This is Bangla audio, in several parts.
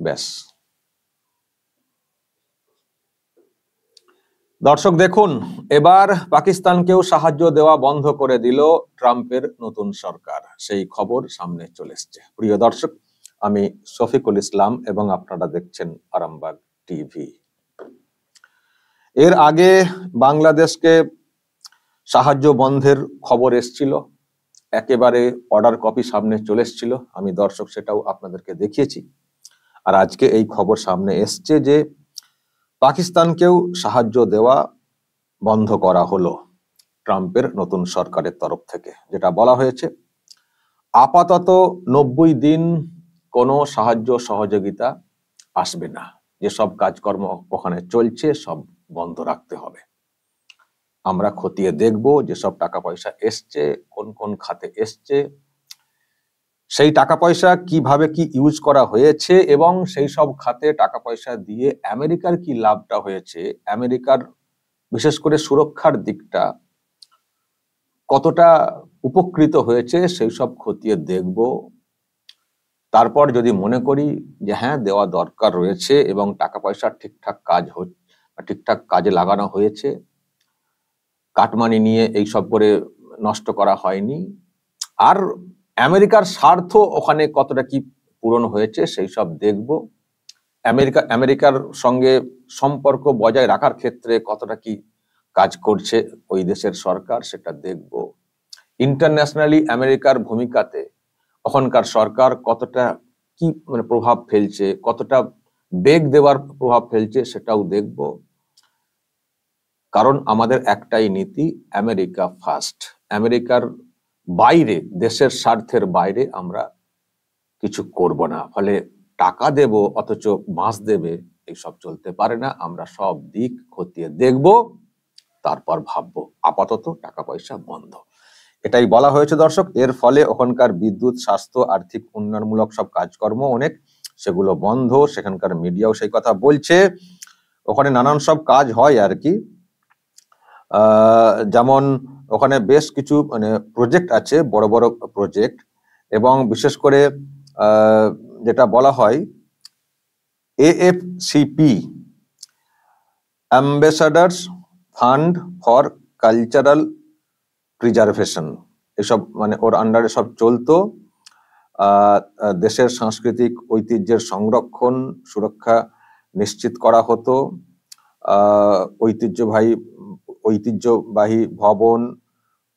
ব্যাস। দর্শক দেখুন, এবার পাকিস্তানকেও সাহায্য দেওয়া বন্ধ করে দিল ট্রাম্পের নতুন সরকার। সেই খবর সামনে চলে এসছে। প্রিয় দর্শক, আমি শফিকুল ইসলাম এবং আপনারা দেখছেন আরামবাগ টিভি। এর আগে বাংলাদেশকে সাহায্য বন্ধের খবর এসছিল, একেবারে অর্ডার কপি সামনে চলে এসছিল। আমি দর্শক সেটাও আপনাদেরকে দেখিয়েছি। আর আজকে এই খবর সামনে এসছে যে পাকিস্তানকেও সাহায্য দেওয়া বন্ধ করা হলো ট্রাম্পের নতুন সরকারের তরফ থেকে। যেটা বলা হয়েছে, আপাতত 90 দিন কোনো সাহায্য সহযোগিতা আসবে না, যেসব কাজকর্ম ওখানে চলছে সব বন্ধ রাখতে হবে। আমরা খতিয়ে দেখব যেসব টাকা পয়সা এসছে, কোন কোন খাতে এসছে, সেই টাকা পয়সা কিভাবে কি ইউজ করা হয়েছে এবং সেই সব খাতে টাকা পয়সা দিয়ে আমেরিকার কি লাভটা হয়েছে, আমেরিকার বিশেষ করে সুরক্ষার দিকটা কতটা উপকৃত হয়েছে, সেই সব খতিয়ে দেখব। তারপর যদি মনে করি যে হ্যাঁ দেওয়া দরকার রয়েছে এবং টাকা পয়সা ঠিকঠাক ঠিকঠাক কাজে লাগানো হয়েছে, কাটমানি নিয়ে এইসব করে নষ্ট করা হয়নি, আর আমেরিকার স্বার্থ ওখানে কতটা কি পূরণ হয়েছে সেই সব দেখব। আমেরিকার সঙ্গে সম্পর্ক বজায় রাখার ক্ষেত্রে কতটা কি কাজ করছে ওই দেশের সরকার, সেটা দেখব। ইন্টারন্যাশনালি আমেরিকার ভূমিকাতে ওখানকার সরকার কতটা কি প্রভাব ফেলছে, কতটা বেগ দেওয়ার প্রভাব ফেলছে, সেটাও দেখব। কারণ আমাদের একটাই নীতি, আমেরিকা ফার্স্ট। আমেরিকার বাইরে, দেশের স্বার্থের বাইরে আমরা কিছু করব না। ফলে টাকা দেব অথচ বাঁশ দেবে, এইসব চলতে পারে না। আমরা সব দিক খতিয়ে দেখব, তারপর ভাববো। আপাতত টাকা পয়সা বন্ধ, এটাই বলা হয়েছে দর্শক। এর ফলে ওখানকার বিদ্যুৎ, স্বাস্থ্য, আর্থিক উন্নয়নমূলক সব কাজকর্ম অনেক, সেগুলো বন্ধ। সেখানকার মিডিয়াও সেই কথা বলছে। ওখানে নানান সব কাজ হয় আর কি। যেমন ওখানে বেশ কিছু প্রজেক্ট আছে, বড় বড় প্রজেক্ট, এবং বিশেষ করে যেটা বলা হয় AFCP, ambassadors fund for cultural preservation, এসব ওর আন্ডারে সব চলতো। দেশের সাংস্কৃতিক ঐতিহ্যের সংরক্ষণ, সুরক্ষা নিশ্চিত করা হতো। ঐতিহ্যবাহী ভবন,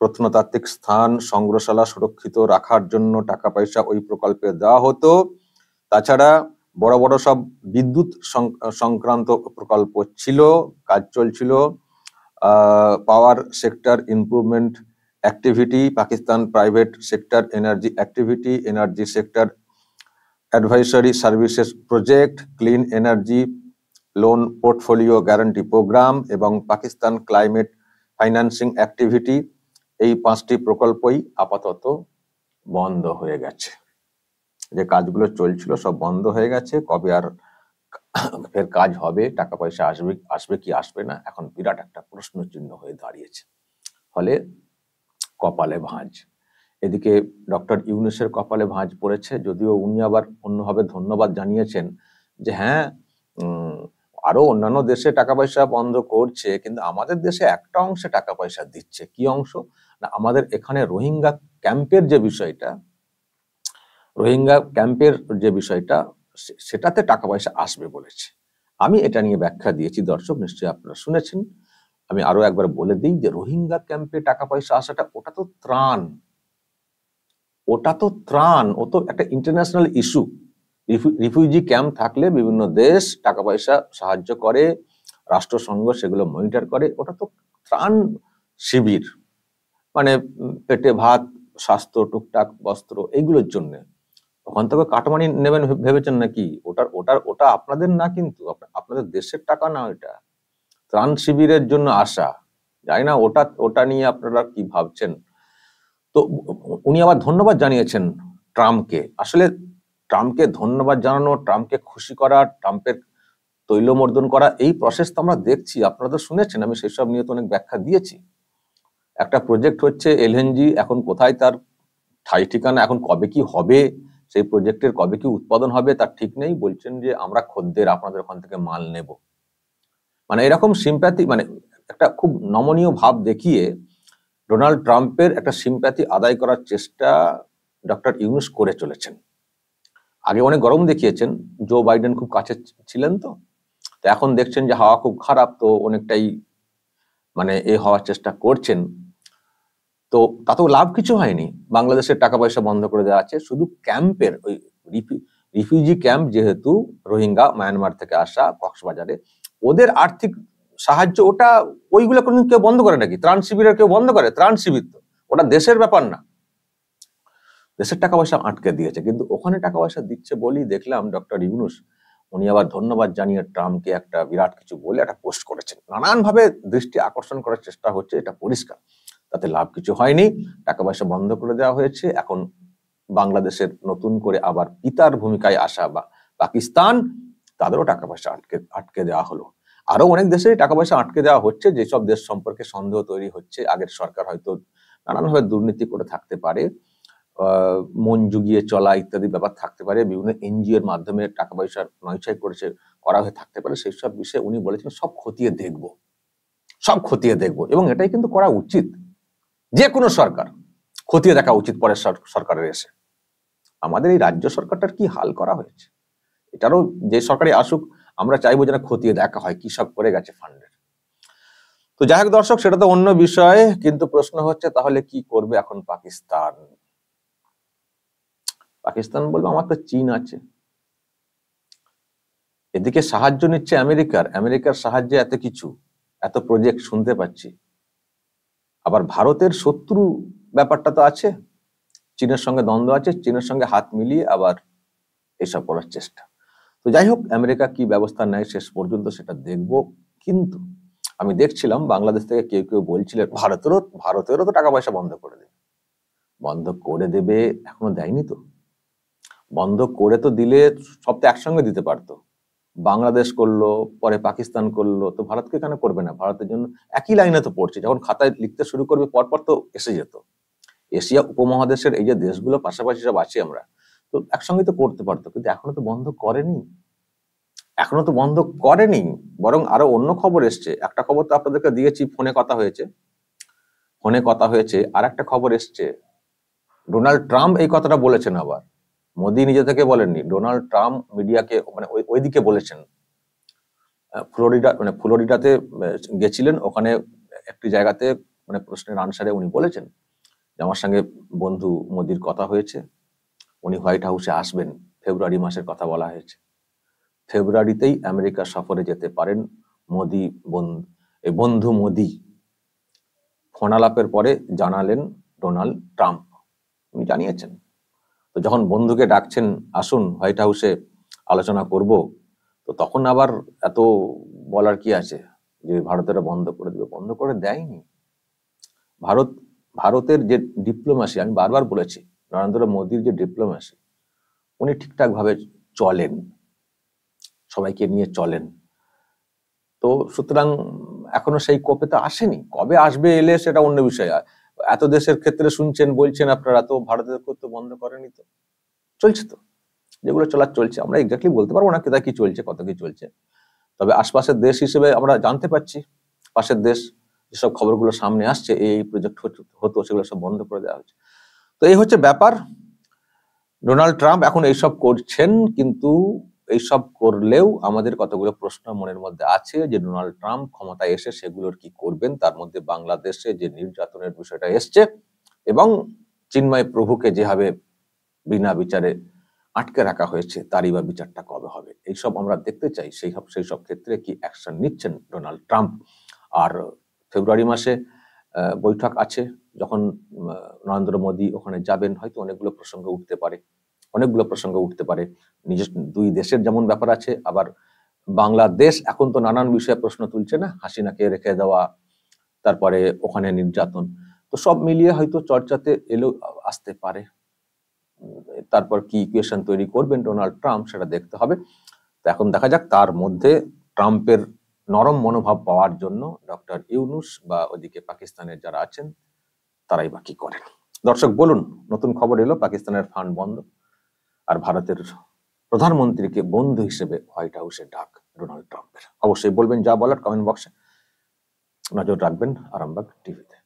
প্রত্নতাত্ত্বিক স্থান, সংগ্রহশালা সুরক্ষিত রাখার জন্য টাকা পয়সা ওই প্রকল্পে দেওয়া হতো। তাছাড়া বড় বড় সব বিদ্যুৎ সংক্রান্ত প্রকল্প ছিল, কাজ চলছিল। Power sector improvement activity, Pakistan private sector energy activity, energy sector advisory services project, clean energy loan portfolio guarantee programme এবং পাকিস্তান ক্লাইমেট ফাইন্যান্সিং অ্যাক্টিভিটি, এই 5টি প্রকল্পই আপাতত বন্ধ হয়ে গেছে। যে কাজগুলো চলছিল সব বন্ধ হয়ে গেছে। কবে আর ফের কাজ হবে, টাকা পয়সা আসবে কি আসবে না, এখন বিরাট একটা প্রশ্ন চিহ্ন হয়ে দাঁড়িয়েছে। ফলে কপালে ভাঁজ। এদিকে ডক্টর ইউনূসের কপালে ভাঁজ পড়েছে, যদিও উনি আবার অন্যভাবে ধন্যবাদ জানিয়েছেন যে হ্যাঁ আরো অন্যান্য দেশে টাকা পয়সা বন্ধ করছে, কিন্তু আমাদের দেশে একটা অংশে টাকা পয়সা দিচ্ছে। কি অংশ না, আমাদের এখানে রোহিঙ্গা ক্যাম্পের যে বিষয়টা সেটাতে টাকা পয়সা আসবে বলেছে। আমি এটা নিয়ে ব্যাখ্যা দিয়েছি দর্শক, নিশ্চয়ই আপনারা শুনেছেন। আমি আরো একবার বলে দিই যে রোহিঙ্গা ক্যাম্পে টাকা পয়সা আসাটা ওটা তো ত্রাণ, ও তো একটা ইন্টারন্যাশনাল ইস্যু। রিফিউজি ক্যাম্প থাকলে বিভিন্ন দেশ টাকা পয়সা সাহায্য করে, রাষ্ট্রসংঘ সেগুলো মনিটর করে। ওটা তো ত্রাণ শিবির, পেটে ভাত, স্বাস্থ্য, টুকটাক বস্ত্র, এইগুলোর জন্য। ওখান থেকে কাটমানি নেবেন ভেবেছেন নাকি? ওটা আপনাদের না, কিন্তু আপনাদের দেশের টাকা না, ওইটা ত্রাণ শিবিরের জন্য আসা। জানি না ওটা নিয়ে আপনারা কি ভাবছেন। তো উনি আবার ধন্যবাদ জানিয়েছেন ট্রাম্পকে। আসলে ট্রাম্পকে ধন্যবাদ জানানো, ট্রাম্পকে খুশি করা, ট্রাম্পের তৈলমর্দন করা, এই প্রসেস তো আমরা দেখছি, আপনারা তো শুনেছেন। আমি সেসব নিয়ে তো অনেক ব্যাখ্যা দিয়েছি। একটা প্রজেক্ট হচ্ছে LNG, এখন কোথায় তার ঠাই ঠিকানা, এখন কবে কি হবে সেই প্রজেক্টের কবে কি উৎপাদন হবে তার ঠিক নেই, বলছেন যে আমরা খদ্দের, আপনাদের ওখান থেকে মাল নেব। মানে এরকম সিম্প্যাথি, মানে একটা খুব নমনীয় ভাব দেখিয়ে ডোনাল্ড ট্রাম্পের একটা সিম্প্যাথি আদায় করার চেষ্টা ডক্টর ইউনূস করে চলেছেন। আগে অনেক গরম দেখিয়েছেন, জো বাইডেন খুব কাছে ছিলেন, তো এখন দেখছেন যে হাওয়া খুব খারাপ, তো অনেকটাই মানে হওয়ার চেষ্টা করছেন। তো তাতেও লাভ কিছু হয়নি, বাংলাদেশের টাকা পয়সা বন্ধ করে দেওয়া আছে, শুধু ক্যাম্পের ওই রিফিউজি ক্যাম্প, যেহেতু রোহিঙ্গা মায়ানমার থেকে আসা কক্সবাজারে, ওদের আর্থিক সাহায্য, ওটা ওইগুলো কোনদিন কেউ বন্ধ করে নাকি? ত্রাণ শিবিরের কেউ বন্ধ করে? ত্রাণ শিবির তো ওটা দেশের ব্যাপার না, দেশের টাকা পয়সা আটকে দিয়েছে। কিন্তু ওখানে টাকা পয়সা দিচ্ছে বলেই দেখলাম ডক্টর ইউনূস উনি আবার ধন্যবাদ জানিয়ে ট্রাম্পকে একটা বিরাট কিছু বলে একটা পোস্ট করেছেন। নানানভাবে দৃষ্টি আকর্ষণ করার চেষ্টা হচ্ছে, এটা পরিষ্কার। তাতে লাভ কিছু হয়নি, টাকা পয়সা বন্ধ করে দেওয়া হয়েছে। এখন বাংলাদেশের নতুন করে আবার পিতার ভূমিকায় আসা বা পাকিস্তান, তাদেরও টাকা পয়সা আটকে দেওয়া হলো। আরো অনেক দেশে টাকা পয়সা আটকে দেওয়া হচ্ছে, যেসব দেশ সম্পর্কে সন্দেহ তৈরি হচ্ছে আগের সরকার হয়তো নানানভাবে দুর্নীতি করে থাকতে পারে, মন জুগিয়ে চলা ইত্যাদি ব্যাপার থাকতে পারে, বিভিন্ন এনজিও এর মাধ্যমে টাকা পয়সা নয়ছয় করা হয়ে থাকতে পারে, সেই সব বিষয়ে উনি বলেছেন সব খতিয়ে দেখব, সব খতিয়ে দেখব। এবং এটাই কিন্তু করা উচিত, যে কোনো সরকার খতিয়ে দেখা উচিত পরের সরকারের এসে। আমাদের এই রাজ্য সরকারটার কি হাল করা হয়েছে, এটারও যে সরকারই আসুক আমরা চাইবো যেন খতিয়ে দেখা হয় কি সব করে গেছে ফান্ডের। তো যাই হোক দর্শক, সেটা তো অন্য বিষয়, কিন্তু প্রশ্ন হচ্ছে তাহলে কি করবে এখন পাকিস্তান? পাকিস্তান বলবো আমার তো চীন আছে, এদিকে সাহায্য নিচ্ছে আমেরিকার সাহায্যে এত কিছু, এত প্রজেক্ট শুনতে পাচ্ছি। আবার ভারতের শত্রু ব্যাপারটা তো আছে, চীনের সঙ্গে দ্বন্দ্ব আছে, চীনের সঙ্গে হাত মিলিয়ে আবার এসব করার চেষ্টা। তো যাই হোক, আমেরিকা কি ব্যবস্থা নেয় শেষ পর্যন্ত সেটা দেখব। কিন্তু আমি দেখছিলাম বাংলাদেশ থেকে কেউ কেউ বলছিলেন ভারতেরও তো টাকা পয়সা বন্ধ করে দেবে, এখনো দেয়নি তো। বন্ধ করে তো দিলে সব তো একসঙ্গে দিতে পারতো, বাংলাদেশ করলো, পরে পাকিস্তান করলো, তো ভারতকে কেন করবে না? ভারতের জন্য একই লাইনে তো পড়ছে, যখন খাতায় লিখতে শুরু করবে পরপর তো এসে যেত। এশিয়া উপমহাদেশের এই যে দেশগুলো পাশাপাশি সব আছি আমরা, তো একসঙ্গে তো করতে পারতো, কিন্তু এখনো তো বন্ধ করেনি। বরং আরো অন্য খবর এসছে, একটা খবর তো আপনাদেরকে দিয়েছি, ফোনে কথা হয়েছে, আর একটা খবর এসছে, ডোনাল্ড ট্রাম্প এই কথাটা বলেছেন। আবার মোদি নিজে থেকে বলেননি, ডোনাল্ড ট্রাম্প মিডিয়াকে মানে ওইদিকে বলেছেন। ফ্লোরিডাতে গেছিলেন, ওখানে একটি জায়গাতে মানে প্রশ্নের আনসারে উনি বলেছেন যে আমার সঙ্গে বন্ধু মোদির কথা হয়েছে, উনি হোয়াইট হাউসে আসবেন, ফেব্রুয়ারি মাসের কথা বলা হয়েছে, ফেব্রুয়ারিতেই আমেরিকা সফরে যেতে পারেন মোদি। বন্ধু মোদি ফোন আলাপের পরে জানালেন ডোনাল্ড ট্রাম্প, উনি জানিয়েছেন। তো যখন বন্ধুকে ডাকছেন আসুন হোয়াইট হাউসে আলোচনা করব, তো তখন আবার এত বলার কি আছে যে ভারতের বন্ধ করে দেবে? বন্ধ করে দেয়নি। ভারতের যে ডিপ্লোম্যাসি, আমি বারবার বলেছি, নরেন্দ্র মোদীর যে ডিপ্লোম্যাসি, উনি ঠিকঠাক ভাবে চলেন, সবাইকে নিয়ে চলেন। তো সুতরাং এখনো সেই কোপে তো আসেনি, কবে আসবে এলে সেটা অন্য বিষয়। এত দেশের ক্ষেত্রে শুনছেন বলছেন আপনারা, তো ভারতের তো বন্ধ করেনি, তো চলছে, তো যেগুলো চলার চলছে। আমরা এক্স্যাক্টলি বলতে পারবো না কোথায় কি চলছে, কত কি চলছে, তবে আশপাশের দেশ হিসেবে আমরা জানতে পারছি, পাশের দেশ যেসব খবরগুলো সামনে আসছে, এই প্রজেক্ট হতো সেগুলো সব বন্ধ করে দেওয়া হচ্ছে। তো এই হচ্ছে ব্যাপার। ডোনাল্ড ট্রাম্প এখন এইসব করছেন, কিন্তু এইসব করলেও আমাদের কতগুলো প্রশ্ন মনের মধ্যে আছে যে ডোনাল্ড ট্রাম্প ক্ষমতায় এসে সেগুলোর কি করবেন। তার মধ্যে বাংলাদেশে যে নির্যাতনের বিষয়টা এসছে এবং চিন্ময় প্রভুকে যেভাবে বিনা বিচারে আটকে রাখা হয়েছে, তারই বা বিচারটা কবে হবে, এইসব আমরা দেখতে চাই। সেই সব ক্ষেত্রে কি অ্যাকশন নিচ্ছেন ডোনাল্ড ট্রাম্প। আর ফেব্রুয়ারি মাসে বৈঠক আছে, যখন নরেন্দ্র মোদী ওখানে যাবেন, হয়তো অনেকগুলো প্রসঙ্গ উঠতে পারে। নিজের দুই দেশের যেমন ব্যাপার আছে, আবার বাংলাদেশ এখন তো নানান বিষয়ে প্রশ্ন তুলছে না, হাসিনাকে রেখে দেওয়া, তারপরে ওখানে নির্যাতন, তো সব মিলিয়ে হয়তো চর্চাতে আসতে পারে। তারপর কি ইকুয়েশন তৈরি করবেন ডোনাল্ড ট্রাম্প সেটা দেখতে হবে। তো এখন দেখা যাক, তার মধ্যে ট্রাম্পের নরম মনোভাব পাওয়ার জন্য ডক্টর ইউনূস বা ওদিকে পাকিস্তানের যারা আছেন তারাই বা কি করেন। দর্শক বলুন, নতুন খবর এলো, পাকিস্তানের ফান্ড বন্ধ। আর ভারতের প্রধানমন্ত্রীকে বন্ধু হিসেবে হোয়াইট হাউসে ডাক ডোনাল্ড ট্রাম্পের। অবশ্যই বলবেন যা বলার কমেন্ট বক্সে। নজর রাখবেন আরামবাগ টিভিতে।